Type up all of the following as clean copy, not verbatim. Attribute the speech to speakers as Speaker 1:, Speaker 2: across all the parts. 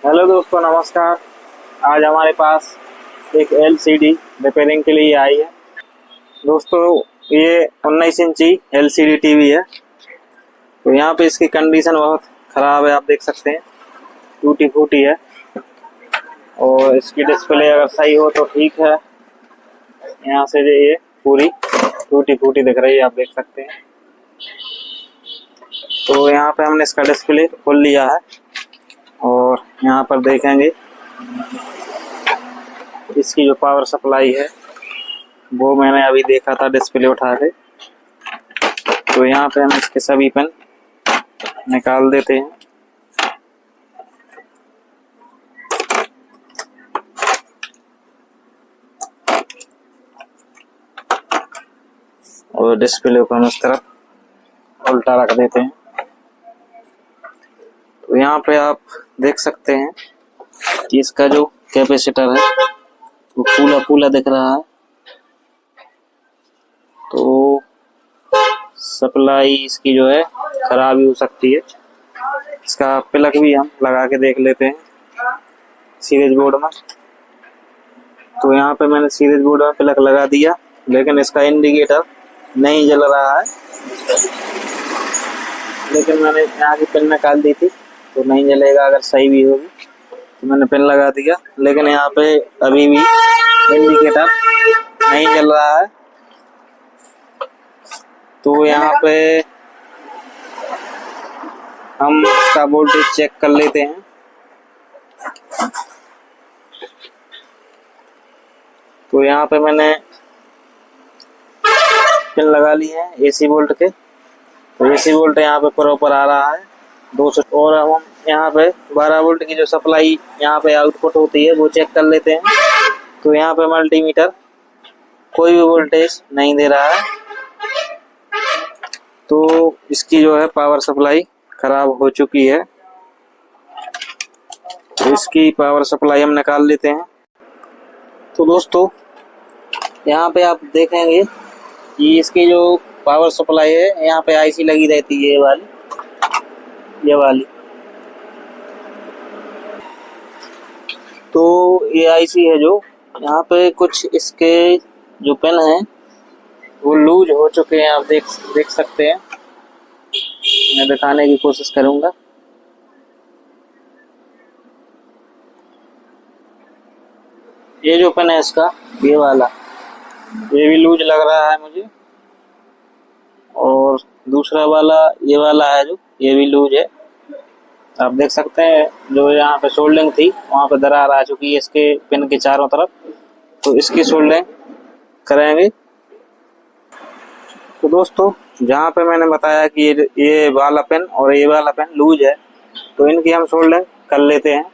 Speaker 1: Hello दोस्तों, नमस्कार। आज हमारे पास एक एलसीडी रिपेयरिंग के लिए आई है। दोस्तों, ये 19 इंची एलसीडी टीवी है। तो यहाँ पे इसकी कंडीशन बहुत ख़राब है, आप देख सकते हैं, टूटी फूटी है। और इसकी डिस्प्ले अगर सही हो तो ठीक है। यहाँ से ये पूरी टूटी फूटी दिख रही है, आप देख सकते हैं। तो यहाँ पे हमने इसका डिस्प्ले खोल लिया है और यहाँ पर देखेंगे इसकी जो पावर सप्लाई है वो मैंने अभी देखा था डिस्प्ले उठा के। तो यहाँ पे हम इसके सभी पिन निकाल देते हैं। और डिस्प्ले को हम इस तरफ उल्टा रख देते हैं। तो यहाँ पे आप देख सकते हैं कि इसका जो कैपेसिटर है वो फूला फूला दिख रहा है। तो सप्लाई इसकी जो है खराब ही हो सकती है। इसका प्लग भी हम लगा के देख लेते हैं सीरीज बोर्ड में। तो यहाँ पे मैंने सीरीज बोर्ड में प्लग लगा दिया, लेकिन इसका इंडिकेटर नहीं जल रहा है। लेकिन मैंने यहाँ की पिन निकाल दी थी तो नहीं जलेगा अगर सही भी होगी। तो मैंने पिन लगा दिया, लेकिन यहाँ पे अभी भी इंडिकेटर नहीं जल रहा है। तो यहाँ पे हम इसका वोल्टेज चेक कर लेते हैं। तो यहाँ पे मैंने पिन लगा ली है एसी वोल्ट के। तो एसी वोल्ट यहाँ पे प्रॉपर आ रहा है 200। और हम यहाँ पे 12 वोल्ट की जो सप्लाई यहाँ पे आउटपुट होती है वो चेक कर लेते हैं। तो यहाँ पे मल्टीमीटर कोई भी वोल्टेज नहीं दे रहा है। तो इसकी जो है पावर सप्लाई खराब हो चुकी है। तो इसकी पावर सप्लाई हम निकाल लेते हैं। तो दोस्तों, यहाँ पे आप देखेंगे कि इसकी जो पावर सप्लाई है यहाँ पे आईसी लगी रहती है, ये वाली। तो ये आईसी है जो यहाँ पे कुछ इसके जो पिन है वो लूज हो चुके हैं, आप देख सकते हैं। मैं दिखाने की कोशिश करूंगा। ये जो पिन है इसका, ये वाला, ये भी लूज लग रहा है मुझे। और दूसरा वाला, ये वाला है जो, ये भी लूज है, आप देख सकते हैं। जो यहाँ पे सोल्डिंग थी वहाँ पे दरार आ चुकी है इसके पिन के चारों तरफ। तो इसकी सोल्डिंग करेंगे। तो दोस्तों, जहाँ पे मैंने बताया कि ये वाला पिन और ये वाला पिन लूज है, तो इनकी हम सोल्डिंग कर लेते हैं।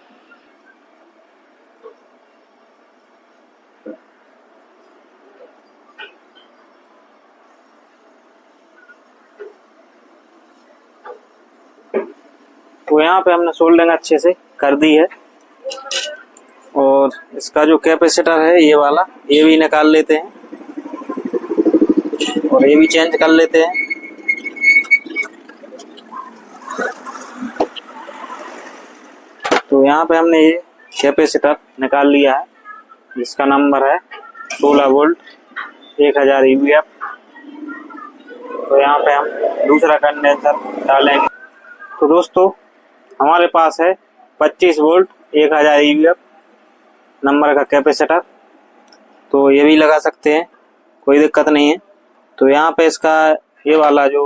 Speaker 1: तो यहाँ पे हमने सोल्डिंग अच्छे से कर दी है। और इसका जो कैपेसिटर है ये वाला, ये भी निकाल लेते हैं और ये भी चेंज कर लेते हैं। तो यहाँ पे हमने ये कैपेसिटर निकाल लिया है जिसका नंबर है 16 वोल्ट 1000 EVF। तो यहाँ पे हम दूसरा कंडेंसर डालेंगे। तो दोस्तों, हमारे पास है 25 वोल्ट 1000 EVF नंबर का कैपेसिटर। तो ये भी लगा सकते हैं, कोई दिक्कत नहीं है। तो यहाँ पे इसका ये वाला जो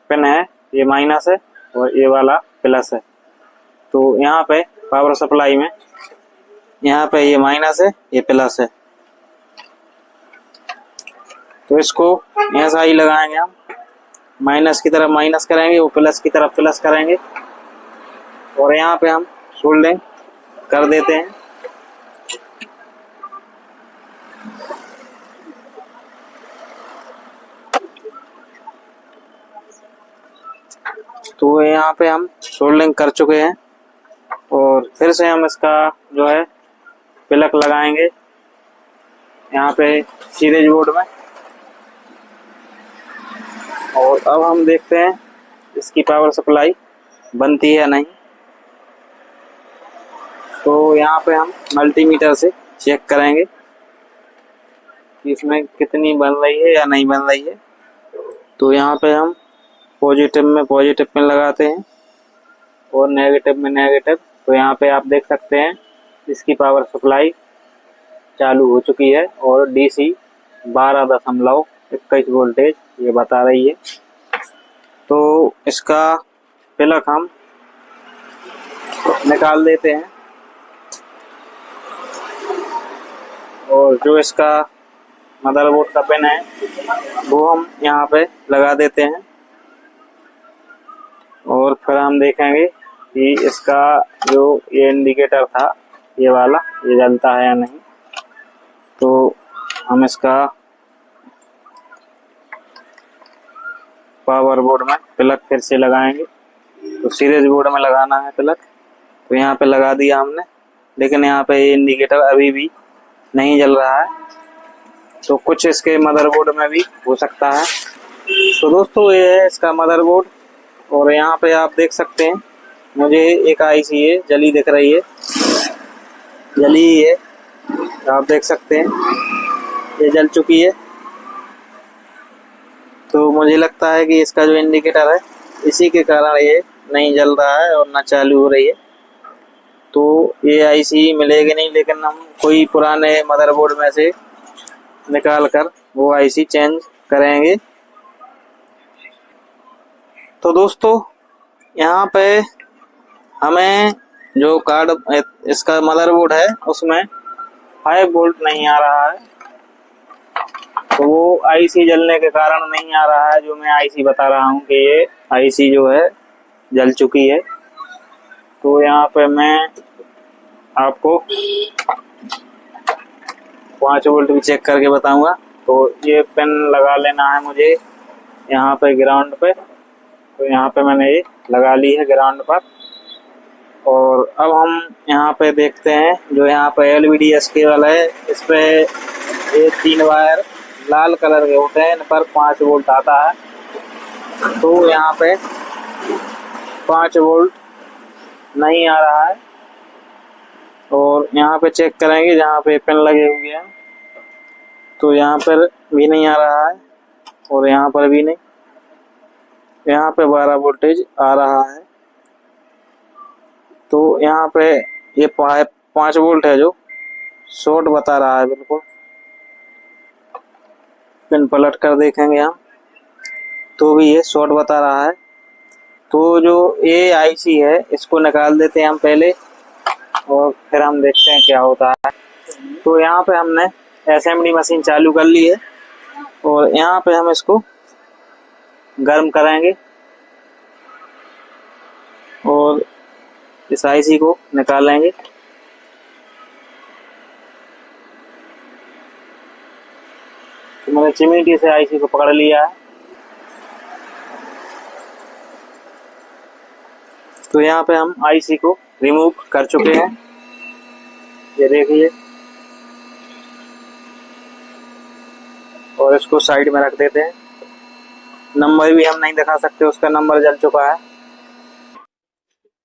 Speaker 1: पिन है ये माइनस है और ये वाला प्लस है। तो यहाँ पे पावर सप्लाई में यहाँ पे ये माइनस है, ये प्लस है। तो इसको ऐसा ही लगाएंगे हम, माइनस की तरफ माइनस करेंगे, वो प्लस की तरफ प्लस करेंगे। और यहाँ पे हम सोल्डिंग कर देते हैं। तो यहाँ पे हम सोल्डिंग कर चुके हैं और फिर से हम इसका जो है प्लग लगाएंगे यहाँ पे सीरीज बोर्ड में। और अब हम देखते हैं इसकी पावर सप्लाई बनती है या नहीं। तो यहाँ पे हम मल्टीमीटर से चेक करेंगे कि इसमें कितनी बन रही है या नहीं बन रही है। तो यहाँ पे हम पॉजिटिव में लगाते हैं और नेगेटिव में नेगेटिव। तो यहाँ पे आप देख सकते हैं इसकी पावर सप्लाई चालू हो चुकी है और DC 12.21 वोल्टेज ये बता रही है। तो इसका प्लग हम निकाल देते हैं और जो इसका मदरबोर्ड का पिन है वो हम यहाँ पे लगा देते हैं और फिर हम देखेंगे कि इसका जो ये इंडिकेटर था ये वाला ये जलता है या नहीं। तो हम इसका पावर बोर्ड में प्लग फिर से लगाएंगे। तो सीरीज बोर्ड में लगाना है प्लग। तो यहाँ पे लगा दिया हमने, लेकिन यहाँ पे ये इंडिकेटर अभी भी नहीं जल रहा है। तो कुछ इसके मदरबोर्ड में भी हो सकता है। तो दोस्तों ये है इसका मदरबोर्ड और यहाँ पे आप देख सकते हैं मुझे एक IC है जली दिख रही है, जली है, आप देख सकते हैं ये जल चुकी है। तो मुझे लगता है कि इसका जो इंडिकेटर है इसी के कारण ये नहीं जल रहा है और ना चालू हो रही है। तो ये IC मिलेगी नहीं, लेकिन हम कोई पुराने मदरबोर्ड में से निकाल कर वो IC चेंज करेंगे। तो दोस्तों यहाँ पे हमें जो कार्ड इसका मदरबोर्ड है उसमें 5 वोल्ट नहीं आ रहा है। तो वो IC जलने के कारण नहीं आ रहा है, जो मैं IC बता रहा हूँ कि ये IC जो है जल चुकी है। तो यहाँ पे मैं आपको 5 वोल्ट भी चेक करके बताऊंगा। तो ये पिन लगा लेना है मुझे यहाँ पे ग्राउंड पे। तो यहाँ पे मैंने ये लगा ली है ग्राउंड पर। और अब हम यहाँ पे देखते हैं जो यहाँ पे LVDS केबल है, इस पे ये 3 वायर लाल कलर के होते हैं, इन पर 5 वोल्ट आता है। तो यहाँ पे 5 वोल्ट नहीं आ रहा है और यहाँ पे चेक करेंगे जहाँ पे पिन लगे हुए हैं। तो यहाँ पर भी नहीं आ रहा है और यहाँ पर भी नहीं। यहाँ पे 12 वोल्टेज आ रहा है। तो यहाँ पे ये 5 वोल्ट है जो शॉर्ट बता रहा है बिल्कुल। पिन पलट कर देखेंगे हम तो भी ये शॉर्ट बता रहा है। तो जो ये IC है इसको निकाल देते हैं हम पहले और फिर हम देखते हैं क्या होता है। तो यहाँ पे हमने SMD मशीन चालू कर ली है और यहाँ पे हम इसको गर्म करेंगे और इस IC को निकालेंगे। तो मैंने चिमटी से IC को पकड़ लिया है। तो यहाँ पे हम IC को रिमूव कर चुके हैं, ये देखिए, और इसको साइड में रख देते हैं। नंबर भी हम नहीं दिखा सकते, उसका नंबर जल चुका है।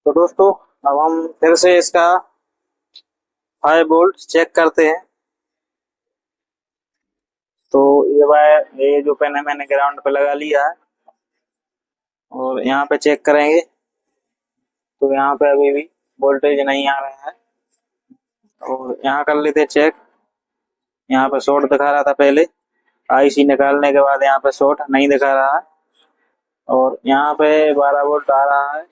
Speaker 1: तो दोस्तों अब हम फिर से इसका 5 वोल्ट चेक करते हैं। तो ये वायर ये जो पेन है मैंने ग्राउंड पे लगा लिया है और यहाँ पे चेक करेंगे। तो यहाँ पे अभी भी वोल्टेज नहीं आ रहा है और यहाँ कर लेते चेक। यहाँ पे शॉर्ट दिखा रहा था पहले, IC निकालने के बाद यहाँ पे शॉर्ट नहीं दिखा रहा है और यहाँ पे 12 वोल्ट आ रहा है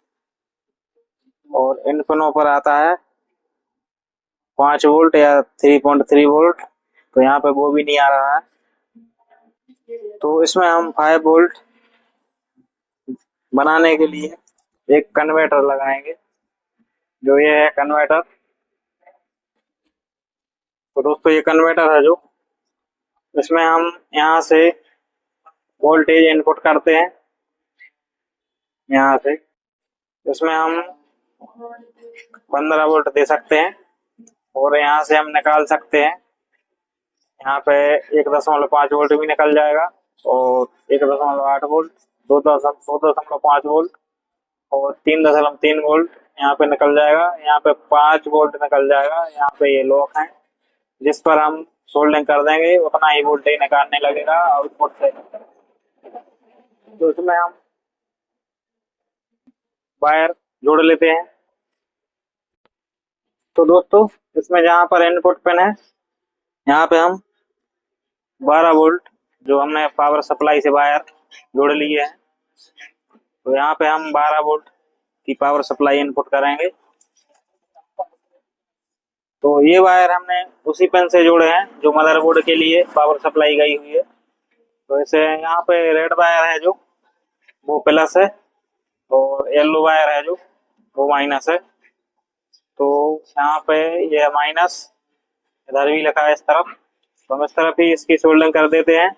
Speaker 1: और इन पिनों पर आता है 5 वोल्ट या 3.3 वोल्ट। तो यहाँ पे वो भी नहीं आ रहा है। तो इसमें हम 5 वोल्ट बनाने के लिए एक कन्वर्टर लगाएंगे, जो ये है कन्वर्टर। तो दोस्तों ये कन्वर्टर है जो, इसमें हम यहाँ से वोल्टेज इनपुट करते हैं यहाँ से। इसमें हम 15 वोल्ट दे सकते हैं और यहाँ से हम निकाल सकते हैं। यहाँ पे 1.5 वोल्ट भी निकल जाएगा और 1.8 वोल्ट, 2.5 वोल्ट और 3.3 वोल्ट यहाँ पे निकल जाएगा, यहाँ पे 5 वोल्ट निकल जाएगा। यहाँ पे ये लॉक है, जिस पर हम सोल्डिंग कर देंगे उतना ही वोल्टेज निकालने लगेगा आउटपुट से। तो इसमें हम वायर जोड़ लेते हैं। तो दोस्तों इसमें जहाँ पर इनपुट पिन है, यहाँ पे हम 12 वोल्ट जो हमने पावर सप्लाई से वायर जोड़ लिए हैं, तो यहाँ पे हम 12 वोल्ट की पावर सप्लाई इनपुट करेंगे। तो ये वायर हमने उसी पिन से जोड़े हैं जो मदरबोर्ड के लिए पावर सप्लाई गई हुई है। तो इसे यहाँ पे रेड वायर है जो वो प्लस है, और येलो वायर है जो वो माइनस है। तो यहाँ पे ये माइनस इधर भी लिखा है इस तरफ, तो हम इस तरफ ही इसकी सोल्डरिंग कर देते हैं।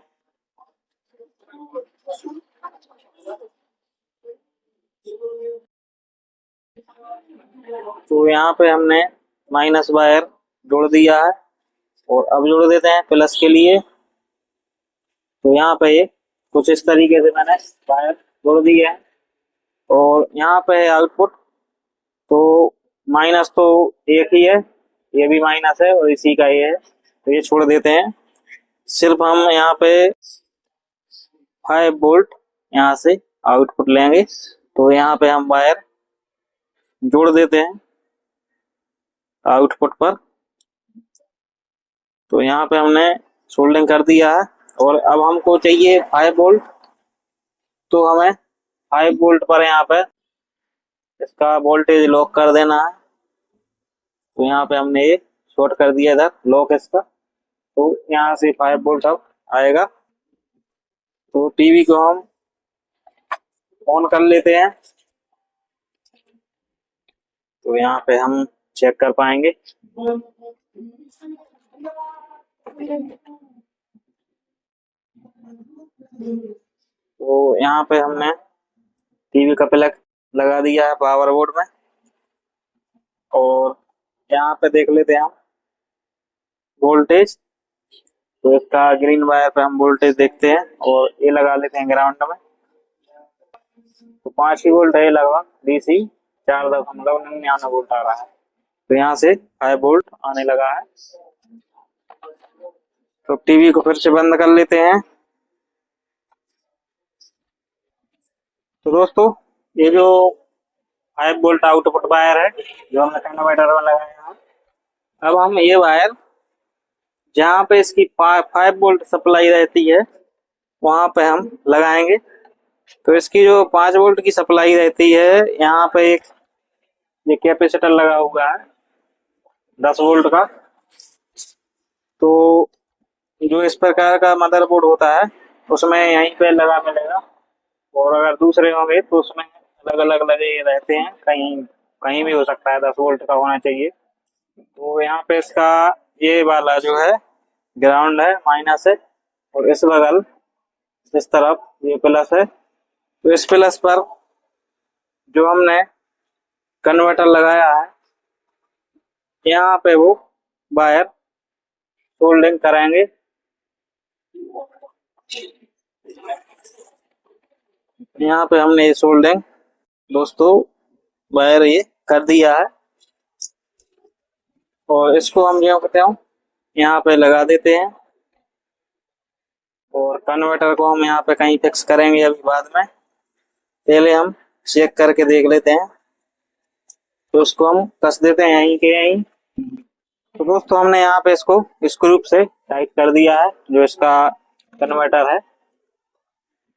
Speaker 1: तो यहाँ पे हमने माइनस वायर जोड़ दिया है, और अब जोड़ देते हैं प्लस के लिए। तो यहाँ पे कुछ इस तरीके से मैंने वायर जोड़ दिए हैं, और यहाँ पे है आउटपुट। तो माइनस तो एक ही है, ये भी माइनस है और इसी का ये है, तो ये छोड़ देते हैं। सिर्फ हम यहाँ पे 5 वोल्ट यहाँ से आउटपुट लेंगे। तो यहाँ पे हम वायर जोड़ देते हैं आउटपुट पर। तो यहाँ पे हमने सोल्डरिंग कर दिया है, और अब हमको चाहिए 5 वोल्ट। तो हमें 5 वोल्ट पर यहाँ पे इसका वोल्टेज लॉक कर देना है। तो यहाँ पे हमने ये शॉर्ट कर दिया इधर लॉक इसका, तो यहाँ से 5 वोल्ट अब आएगा। तो टीवी को हम ऑन कर लेते हैं, तो यहाँ पे हम चेक कर पाएंगे। तो यहाँ पे हमने टीवी का प्लग लगा दिया है पावर बोर्ड में, और यहाँ पे देख लेते हैं हम वोल्टेज। तो इसका ग्रीन वायर पे हम वोल्टेज देखते हैं, और ये लगा लेते हैं ग्राउंड में। तो 5 ही वोल्ट है लगभग, डीसी 4.99 वोल्ट आ रहा है। तो यहाँ से 5 वोल्ट आने लगा है। तो टीवी को फिर से बंद कर लेते हैं। तो दोस्तों ये जो 5 वोल्ट आउटपुट वायर है जो हमने कन्वर्टर में लगाया है, अब हम ये वायर जहाँ पे इसकी 5 वोल्ट सप्लाई रहती है वहां पे हम लगाएंगे। तो इसकी जो 5 वोल्ट की सप्लाई रहती है, यहाँ पे एक ये कैपेसिटर लगा हुआ है 10 वोल्ट का। तो जो इस प्रकार का मदरबोर्ड होता है उसमें यहीं पे लगा मिलेगा, और अगर दूसरे होंगे तो उसमें अलग अलग लगे रहते हैं, कहीं कहीं भी हो सकता है, 10 वोल्ट का होना चाहिए। तो यहाँ पे इसका ये वाला जो है ग्राउंड है, माइनस है, और इस बगल इस तरफ ये प्लस है। तो इस प्लस पर जो हमने कन्वर्टर लगाया है यहाँ पे वो वायर सोल्डरिंग करेंगे। यहाँ पे हमने ये सोल्डरिंग दोस्तों वायर ये कर दिया है, और इसको हम जो कहते हैं यहाँ पे लगा देते हैं, और कन्वर्टर को हम यहाँ पे कहीं फिक्स करेंगे अभी बाद में। पहले हम चेक करके देख लेते हैं। तो उसको हम कस देते हैं यहीं के यहीं। तो दोस्तों हमने यहाँ पे इसको स्क्रू से टाइट कर दिया है जो इसका कन्वर्टर है।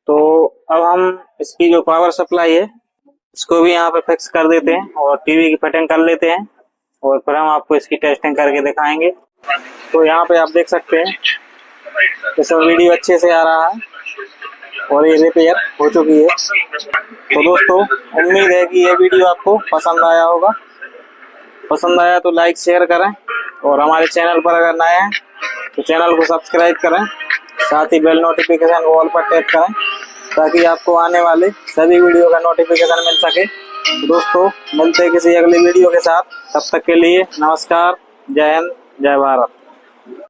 Speaker 1: तो अब हम इसकी जो पावर सप्लाई है इसको भी यहाँ पे फिक्स कर देते हैं, और टीवी की फिटिंग कर लेते हैं, और फिर हम आपको इसकी टेस्टिंग करके दिखाएंगे। तो यहाँ पे आप देख सकते हैं इसमें वीडियो अच्छे से आ रहा है, और ये रिपेयर हो चुकी है। तो दोस्तों उम्मीद है कि ये वीडियो आपको पसंद आया होगा। पसंद आया तो लाइक शेयर करें, और हमारे चैनल पर अगर नए हैं तो चैनल को सब्सक्राइब करें, साथ ही बेल नोटिफिकेशन को ऑल पर टैप करें ताकि आपको आने वाले सभी वीडियो का नोटिफिकेशन मिल सके। तो दोस्तों मिलते हैं किसी अगली वीडियो के साथ, तब तक के लिए नमस्कार, जय हिंद, जय भारत।